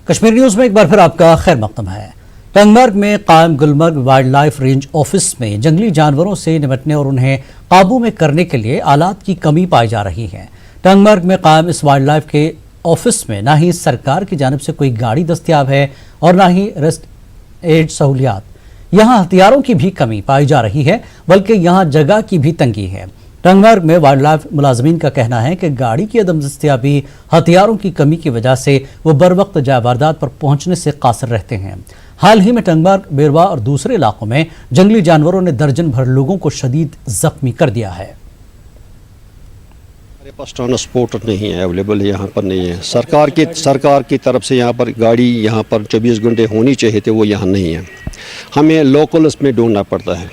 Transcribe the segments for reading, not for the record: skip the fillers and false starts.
Kashmir news میں ایک بار پھر آپ کا خیر مقدم ہے۔ ٹنگمرگ میں قائم Gulmarg wildlife range office میں جنگلی جانوروں سے نمٹنے اور انہیں قابو میں کرنے کے لیے آلات کی کمی پائی جا رہی ہے۔ ٹنگمرگ میں قائم اس وائلڈ لائف کے آفس میں نہ ہی سرکار کی جانب سے کوئی گاڑی دستیاب ہے اور نہ ہی ریسٹ ایڈ سہولیات۔ یہاں ہتھیاروں کی بھی کمی پائی جا رہی ہے، بلکہ یہاں جگہ کی بھی تنگی ہے۔ ٹنگمرگ میں وائلڈ لائف ملازمین کا کہنا ہے کہ گاڑی کی عدم دستیابی، ہتھیاروں کی کمی کی وجہ سے وہ بر وقت جائے واردات پر پہنچنے سے قاصر رہتے ہیں۔ حال ہی میں ٹنگمرگ، بیروا اور دوسرے علاقوں میں جنگلی جانوروں نے درجن بھر لوگوں کو شدید زخمی کر دیا ہے۔ ہمارے پاس ٹرانسپورٹ نہیں ہے، اویلیبل یہاں پر نہیں ہے۔ سرکار کی طرف سے یہاں پر گاڑی یہاں پر 24 گھنٹے ہونی چاہیے تھے، وہ یہاں نہیں ہے۔ ہمیں لوکلس میں ڈھونڈنا پڑتا ہے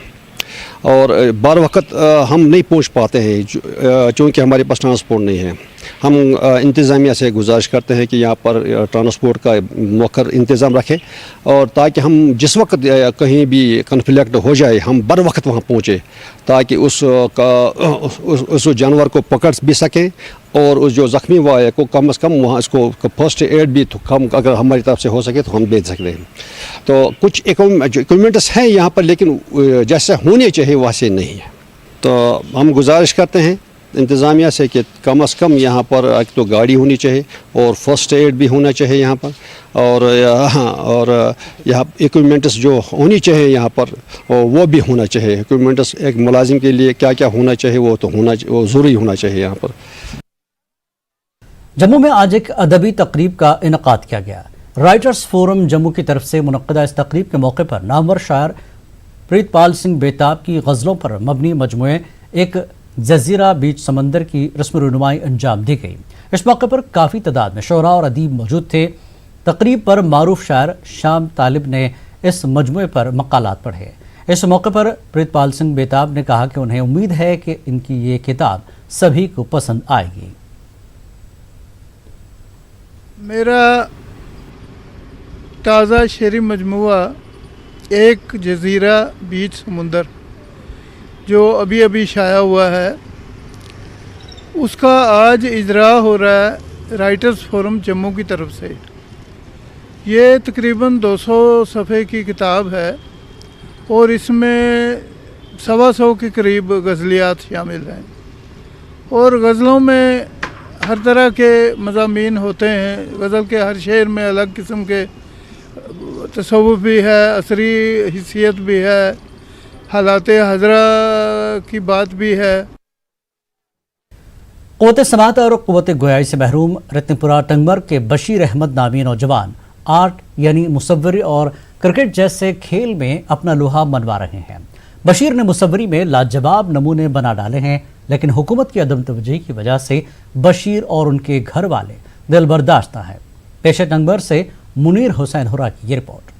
اور بر وقت ہم نہیں پہنچ پاتے ہیں چونکہ ہمارے پاس ٹرانسپورٹ نہیں ہے۔ ہم انتظامیہ سے گزارش کرتے ہیں کہ یہاں پر ٹرانسپورٹ کا موخر انتظام رکھے اور تاکہ ہم جس وقت کہیں بھی کنفلکٹ ہو جائے ہم بر وقت وہاں پہنچے، تاکہ اس جانور کو پکڑ بھی سکیں اور اس جو زخمی ہوا ہے کو کم از کم وہاں اس کو فرسٹ ایڈ بھی اگر ہماری طرف سے ہو سکے تو ہم دے سکتے ہیں۔ تو کچھ اکوپمنٹس ہیں یہاں پر، لیکن جیسے ہونے چاہیے ویسے نہیں ہے۔ تو ہم گزارش کرتے ہیں انتظامیہ سے کہ کم از کم یہاں پر ایک تو گاڑی ہونی چاہیے اور فرسٹ ایڈ بھی ہونا چاہیے یہاں پر، اور یہاں اکوپمنٹس جو ہونی چاہیے یہاں پر وہ بھی ہونا چاہیے۔ اکوپمنٹس ایک ملازم کے لیے کیا کیا ہونا چاہیے وہ ضروری ہونا چاہیے یہاں پر۔ جموں میں آج ایک ادبی تقریب کا انعقاد کیا گیا۔ رائٹرز فورم جموں کی طرف سے منعقدہ اس تقریب کے موقع پر نامور شاعر پریت پال سنگھ بیتاب کی غزلوں پر مبنی مجموعے ایک جزیرہ بیچ سمندر کی رسم رونمائی انجام دی گئی۔ اس موقع پر کافی تعداد میں شعراء اور ادیب موجود تھے۔ تقریب پر معروف شاعر شام طالب نے اس مجموعے پر مقالات پڑھے۔ اس موقع پر پریت پال سنگھ بیتاب نے کہا کہ انہیں امید ہے کہ ان کی یہ کتاب سبھی کو پسند آئے گی۔ میرا تازہ شعری مجموعہ ایک جزیرہ بیچ سمندر جو ابھی شائع ہوا ہے، اس کا آج اجرا ہو رہا ہے رائٹرز فورم جموں کی طرف سے۔ یہ تقریباً 200 صفحے کی کتاب ہے اور اس میں 125 کے قریب غزلیات شامل ہیں، اور غزلوں میں ہر طرح کے مضامین ہوتے ہیں۔ غزل کے ہر شعر میں الگ قسم کے تصوف بھی ہے، عصری حیثیت بھی ہے، حالات حضرہ کی بات بھی ہے۔ قوت سماعت اور قوت گویائی سے محروم رتن پورہ ٹنگمرگ کے بشیر احمد نامی نوجوان آرٹ یعنی مصوری اور کرکٹ جیسے کھیل میں اپنا لوہا منوا رہے ہیں۔ بشیر نے مصوری میں لاجواب نمونے بنا ڈالے ہیں، لیکن حکومت کی عدم توجہی کی وجہ سے بشیر اور ان کے گھر والے دل برداشتہ ہیں۔ پیش ٹنگمرگ سے منیر حسین ہرا کی یہ رپورٹ۔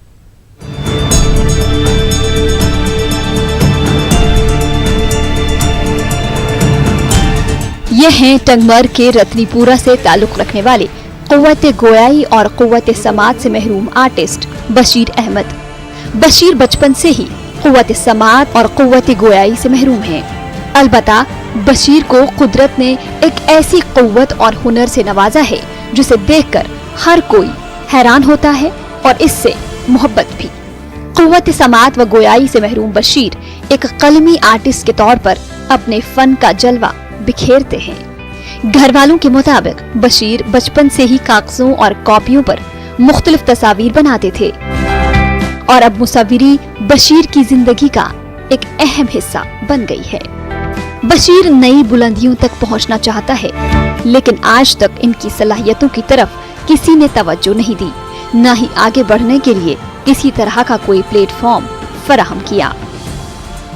یہ ہیں ٹنگمرگ کے رتنی پورہ سے تعلق رکھنے والے قوت گویائی اور قوت سماعت سے محروم آرٹسٹ بشیر احمد۔ بشیر بچپن سے ہی قوت سماعت اور قوت گویائی سے محروم ہیں، البتہ بشیر کو قدرت نے ایک ایسی قوت اور ہنر سے نوازا ہے جسے دیکھ کر ہر کوئی حیران ہوتا ہے اور اس سے محبت بھی۔ قوت سماعت و گویائی سے محروم بشیر ایک قلمی آرٹسٹ کے طور پر اپنے فن کا جلوہ بکھیرتے ہیں۔ گھر والوں کے مطابق بشیر بچپن سے ہی کاغذوں اور کاپیوں پر مختلف تصاویر بناتے تھے اور اب مصوری بشیر کی زندگی کا ایک اہم حصہ بن گئی ہے۔ بشیر نئی بلندیوں تک پہنچنا چاہتا ہے، لیکن آج تک ان کی صلاحیتوں کی طرف کسی نے توجہ نہیں دی، نہ ہی آگے بڑھنے کے لیے کسی طرح کا کوئی پلیٹ فارم فراہم کیا۔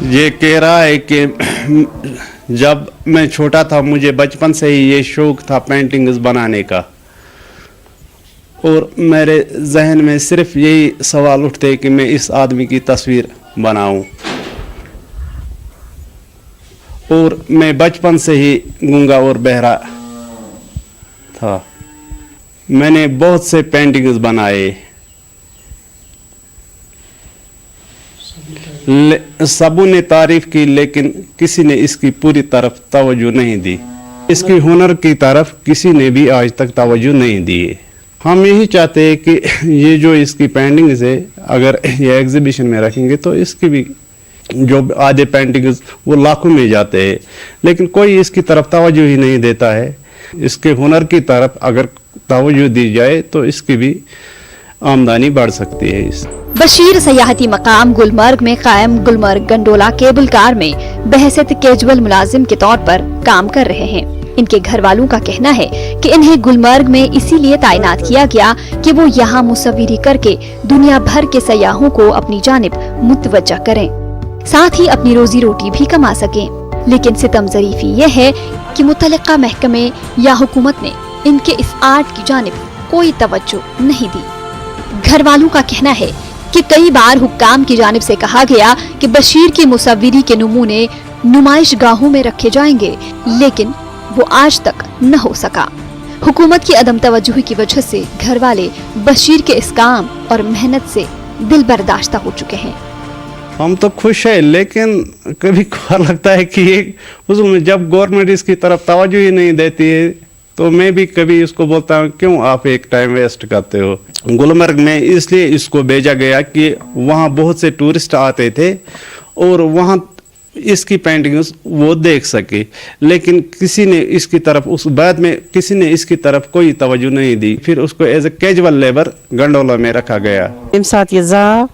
یہ کہہ رہا ہے کہ جب میں چھوٹا تھا مجھے بچپن سے ہی یہ شوق تھا پینٹنگز بنانے کا، اور میرے ذہن میں صرف یہی سوال اٹھتے کہ میں اس آدمی کی تصویر بناؤں، اور میں بچپن سے ہی گونگا اور بہرا تھا۔ میں نے بہت سے پینٹنگز بنائے، سبوں نے تعریف کی، لیکن کسی نے اس کی پوری طرف توجہ نہیں دی۔ اس کی ہنر کی طرف کسی نے بھی آج تک توجہ نہیں دی۔ हम यही चाहते हैं कि ये जो इसकी पेंटिंग्स है अगर ये एग्जीबिशन में रखेंगे तो इसकी भी जो आधे पेंटिंग्स वो लाखों में जाते हैं, लेकिन कोई इसकी तरफ तवज्जो ही नहीं देता है। इसके हुनर की तरफ अगर तवज्जो दी जाए तो इसकी भी आमदनी बढ़ सकती है। बशीर सयाहती मकाम गुलमर्ग में कायम गुलमर्ग गंडोला केबल कार में बहैसियत कैजुअल मुलाजिम के तौर पर काम कर रहे हैं। इनके घर वालों का कहना है कि इन्हें गुलमर्ग में इसीलिए तैनात किया गया कि वो यहाँ मुसव्विरी करके दुनिया भर के सयाहों को अपनी जानिब मुतवज्जा करें, साथ ही अपनी रोजी रोटी भी कमा सकें। लेकिन सितम ज़रीफी ये है कि मुतल्लिका महकमे या हुकूमत ने इनके इस आर्ट की जानिब कोई तवज्जो नहीं दी। घर वालों का कहना है कि कई बार हुक्काम की जानिब से कहा गया कि बशीर की मुसव्विरी के नमूने नुमाइश गाहों में रखे जाएंगे, लेकिन वो आज तक न हो सका। हुकूमत की अदम तवज्जुही की वजह से घर वाले बशीर के इस काम और मेहनत से दिल बर्दाश्ता हो चुके हैं। हम तो खुश है, लेकिन कभी कभार लगता है कि ये उसमें जब गवर्नमेंट इसकी तरफ तवज्जो ही नहीं देती है तो मैं भी कभी इसको बोलता हूँ क्यों आप एक टाइम वेस्ट करते हो। गुलमर्ग में इसलिए इसको भेजा गया कि वहाँ बहुत से टूरिस्ट आते थे और वहाँ इसकी पेंटिंग्स वो देख सके, लेकिन किसी ने इसकी तरफ उस बाद में किसी ने इसकी तरफ कोई तवज्जो नहीं दी। फिर उसको as a casual labour gondola में रखा गया। तम सात ये जाव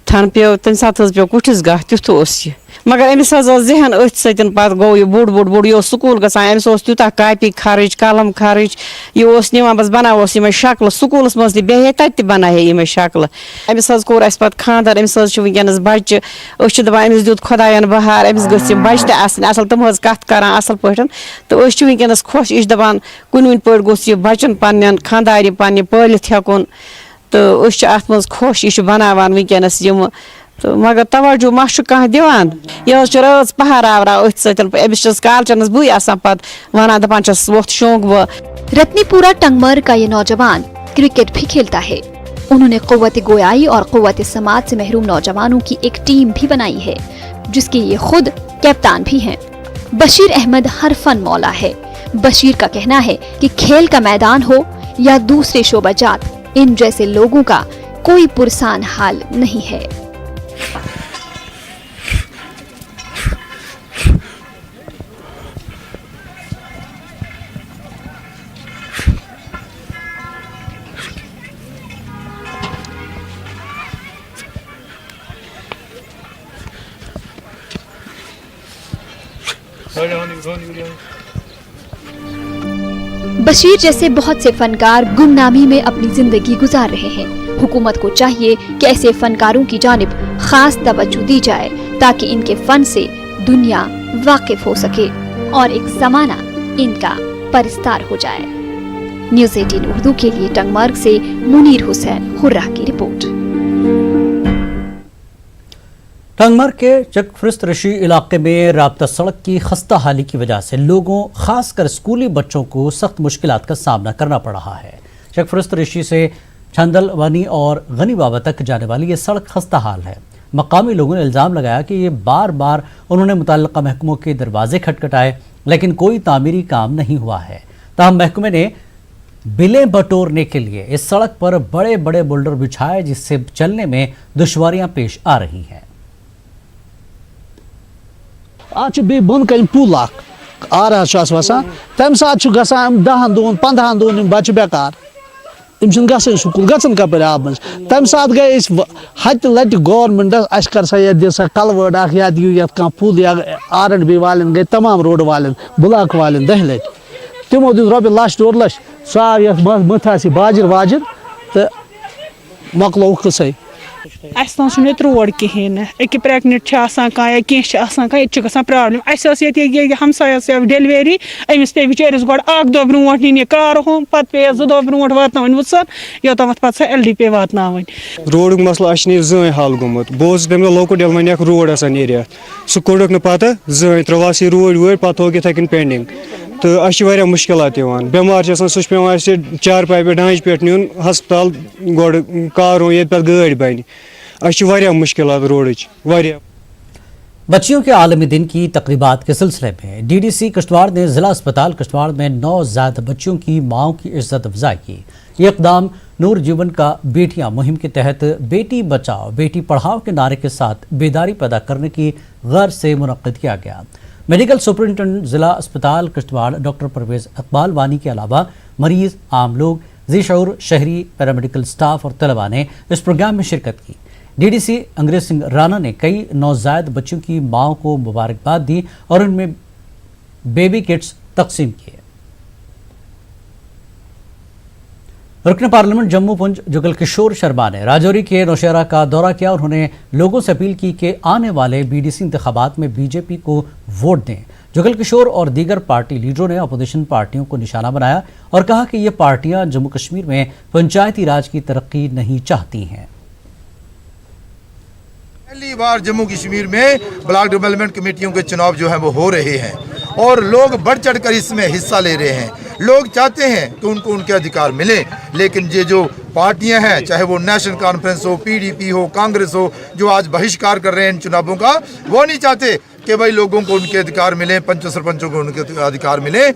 थन पे तम सात पे कुठिस गाह तुथ यह, मगर अमिस जहन अथ सतन पे गो यह बोड़ बोड़ बोड़ यह स्कूल गसान, अमिस त्यूता कापी खर्च कलम खर्च यह निवान बस बनावस यम शक्ल स्कूलस मज बेहे तत बनाहे यम शक्ल। अमिस कोर अस पे खानदार, अमिस वनकस बच्चे दपान अमिस दित खुदायन बहार, अमिस गम बच्चे असल तम कत कर असल पे तो वनकस खुश यह दपान कुन पे गोस यह बच्चन पन्न खानदार पन्ने पलित हेकुन तो अत मज खुश यह बनावान वनकस यम तो मगर तवज्जो मा कह दिवान यह रज पहार आवरा अथ समिस कालचनस बुई आसान पे वन दपान वोथ शौक वो। रत्नीपुरा टंगमर्ग का ये नौजवान क्रिकेट भी खेलता है। उन्होंने क़ुव्वत गोयाई और क़ुव्वत समात से महरूम नौजवानों की एक टीम भी बनाई है, जिसके ये खुद कैप्टन भी हैं। बशीर अहमद हर फन मौला है। बशीर का कहना है कि खेल का मैदान हो या दूसरे शोबाजात, इन जैसे लोगों का कोई पुरसान हाल नहीं है। बशीर जैसे बहुत से फनकार गुमनामी में अपनी जिंदगी गुजार रहे हैं। हुकूमत को चाहिए कि ऐसे फनकारों की जानिब खास तवज्जो दी जाए ताकि इनके फन से दुनिया वाकिफ हो सके और एक जमाना इनका परिस्तार हो जाए। न्यूज़ 18 उर्दू के लिए टंगमर्ग से मुनीर हुसैन हुर्रा की रिपोर्ट। टंगमर्ग के चकफरिस्त रशी इलाके में राब्ता सड़क की खस्ता हाली की वजह से लोगों खासकर स्कूली बच्चों को सख्त मुश्किलात का सामना करना पड़ रहा है। चकफरिस्त रशी से छंदल वनी और गनी बाबा तक जाने वाली ये सड़क खस्ता हाल है। मकामी लोगों ने इल्ज़ाम लगाया कि ये बार बार उन्होंने मुतल्लिका महकमों के दरवाजे खटखटाए, लेकिन कोई तामीरी काम नहीं हुआ है। ताहम महकमे ने बिलें बटोरने के लिए इस सड़क पर बड़े बड़े बोल्डर बिछाए, जिससे चलने में दुश्वारियां पेश आ रही हैं। आज बोन कन पुल आर वसान तम सात गसान 10 दोन 15 दोन बच्चे बेकार तम स्कूल गन कपर आब मज तम सात गए हत लट गवर्नमेंट अस कर सा दि सा कलवर्ड या दियो ये पुल या R&B वालन गए तमाम रोड वालन ब्लॉक वालन 10 लट तमो दिन रॉब लाश 2 लाख साव ये मथा बाजर वाजर तो मकलो कसे अस रोड कहें अक प्रेगनेंट या कह प्रॉब्लम हमसायस डिलीवरी अमिस पे बिचारिस गो 1 दो ब्रोट नी कार होम पे पे 2 दो ब्रोट वातन वुसन योतम पे LD पे वातन रोड मसला जन हल गोमुत बहुत तमें लोकट वन रोड एरिया सह कोड़क न पे जन त्रोवास रोड वोड पे थोक इत पेंडिंग तो अ मुश्किलात बेमार सह पे 4 पाई पे ढांच पे नुन हस्पताल गोड़ कार ये पे गाड़ बन मुश्किलात रोड। बच्चियों के आलमी दिन की तकरीबात के सिलसिले में DDC किश्तवाड़ ने जिला अस्पताल किश्तवाड़ में 9 ज़ायद बच्चियों की माओं की इज्जत अफजाई की। ये इक़दाम नूर जीवन का बेटियां मुहिम के तहत बेटी बचाओ बेटी पढ़ाओ के नारे के साथ बेदारी पैदा करने की गर्ज से मुनक्किद किया गया। मेडिकल सुपरिटेंडेंट जिला अस्पताल किश्तवाड़ डॉक्टर परवेज़ इकबाल वानी के अलावा मरीज, आम लोग, ज़ी-शऊर शहरी, पैरामेडिकल स्टाफ और तलबा ने इस प्रोग्राम में शिरकत की। DDC अंग्रेज सिंह राणा ने कई नौज़ायद बच्चों की माओं को मुबारकबाद दी और उनमें बेबी किट्स तकसीम किए। रुकन पार्लियामेंट जम्मू पुंछ जुगल किशोर शर्मा ने राजौरी के नौशहरा का दौरा किया और उन्होंने लोगों से अपील की कि आने वाले BDC इंतखाबात में BJP को वोट दें। जुगल किशोर और दीगर पार्टी लीडरों ने अपोजिशन पार्टियों को निशाना बनाया और कहा कि ये पार्टियां जम्मू कश्मीर में पंचायती राज की तरक्की नहीं चाहती हैं। पहली बार जम्मू कश्मीर में ब्लॉक डेवलपमेंट कमेटियों के चुनाव जो है वो हो रहे हैं और लोग बढ़ चढ़ कर इसमें हिस्सा ले रहे हैं। लोग चाहते हैं कि उनको उनके अधिकार मिले, लेकिन ये जो पार्टियां हैं, चाहे वो नेशनल कॉन्फ्रेंस हो, PDP हो, कांग्रेस हो, जो आज बहिष्कार कर रहे हैं इन चुनावों का, वो नहीं चाहते कि भाई लोगों को उनके अधिकार मिले, पंच सरपंचों को उनके अधिकार मिले।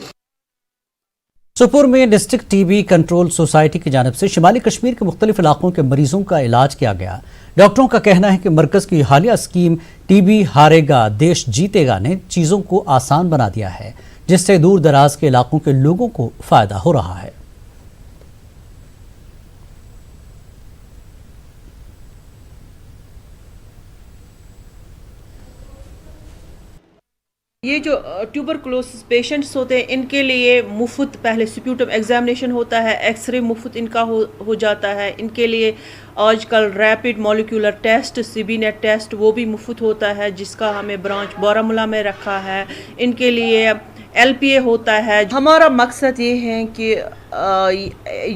सुपुर में डिस्ट्रिक्ट TB कंट्रोल सोसाइटी की जानिब से शिमाली कश्मीर के मुख्तलिफ इलाकों के मरीजों का इलाज किया गया। डॉक्टरों का कहना है कि मरकज की हालिया स्कीम TB हारेगा देश जीतेगा ने चीज़ों को आसान बना दिया है, जिससे दूर दराज के इलाकों के लोगों को फायदा हो रहा है। ये जो ट्यूबरकुलोसिस पेशेंट्स होते हैं इनके लिए मुफ्त पहले स्प्यूटम एग्जामिनेशन होता है, एक्सरे मुफ्त इनका हो जाता है। इनके लिए आजकल rapid molecular test, CBNet test वो भी मुफ्त होता है, जिसका हमें ब्रांच बारामूला में रखा है। इनके लिए LPA होता है। हमारा मकसद ये है कि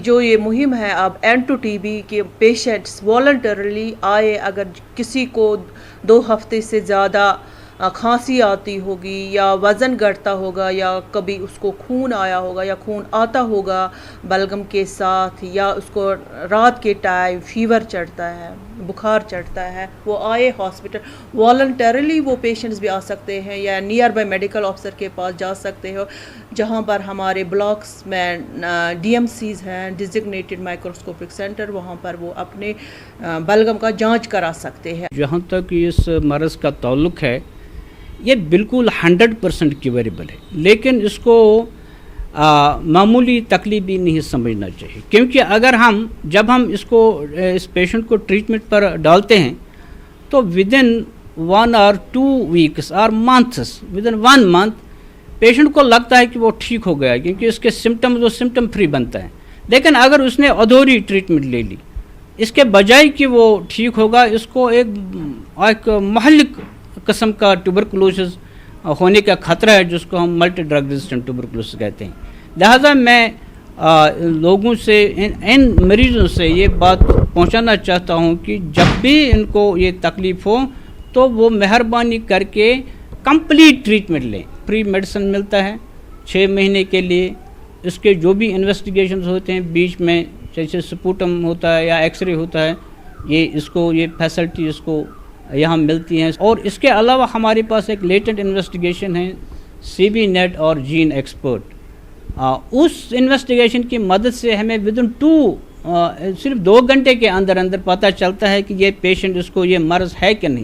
जो ये मुहिम है अब एंड टू TB के पेशेंट्स वॉलंटरली आए। अगर किसी को 2 हफ्ते से ज़्यादा खांसी आती होगी या वज़न घटता होगा या कभी उसको खून आया होगा या खून आता होगा बलगम के साथ, या उसको रात के टाइम फीवर चढ़ता है, बुखार चढ़ता है, वो आए हॉस्पिटल। वॉलंटरली वो पेशेंट्स भी आ सकते हैं या नियर बाय मेडिकल ऑफिसर के पास जा सकते हो, जहाँ पर हमारे ब्लॉक्स में DMCs हैं, डिजिग्नेटेड माइक्रोस्कोपिक सेंटर, वहाँ पर वो अपने बलगम का जांच करा सकते हैं। जहाँ तक इस मरज़ का ताल्लुक़ है, ये बिल्कुल 100% क्यूरेबल है, लेकिन इसको मामूली तकलीफ भी नहीं समझना चाहिए, क्योंकि अगर जब हम इस पेशेंट को ट्रीटमेंट पर डालते हैं तो विदिन 1 or 2 weeks और मंथ्स, विदिन 1 month पेशेंट को लगता है कि वो ठीक हो गया, क्योंकि इसके सिम्टम फ्री बनता है। लेकिन अगर उसने अधूरी ट्रीटमेंट ले ली, इसके बजाय कि वो ठीक होगा, इसको एक महलिक किस्म का ट्यूबरकुलोसिस होने का खतरा है, जिसको हम मल्टी ड्रग रेजिस्टेंट ट्यूबरकुलोसिस कहते हैं। लिहाजा मैं लोगों से इन मरीज़ों से ये बात पहुंचाना चाहता हूं कि जब भी इनको ये तकलीफ़ हो तो वो मेहरबानी करके कंप्लीट ट्रीटमेंट लें। फ्री मेडिसिन मिलता है 6 महीने के लिए। इसके जो भी इन्वेस्टिगेशंस होते हैं बीच में, जैसे स्पूटम होता है या एक्सरे होता है, ये फैसिलिटी इसको यहाँ मिलती हैं। और इसके अलावा हमारे पास एक लेटेंट इन्वेस्टिगेशन है CBNet और जीन एक्सपर्ट। उस इन्वेस्टिगेशन की मदद से हमें विदिन सिर्फ 2 घंटे के अंदर पता चलता है कि ये पेशेंट इसको ये मर्ज़ है कि नहीं।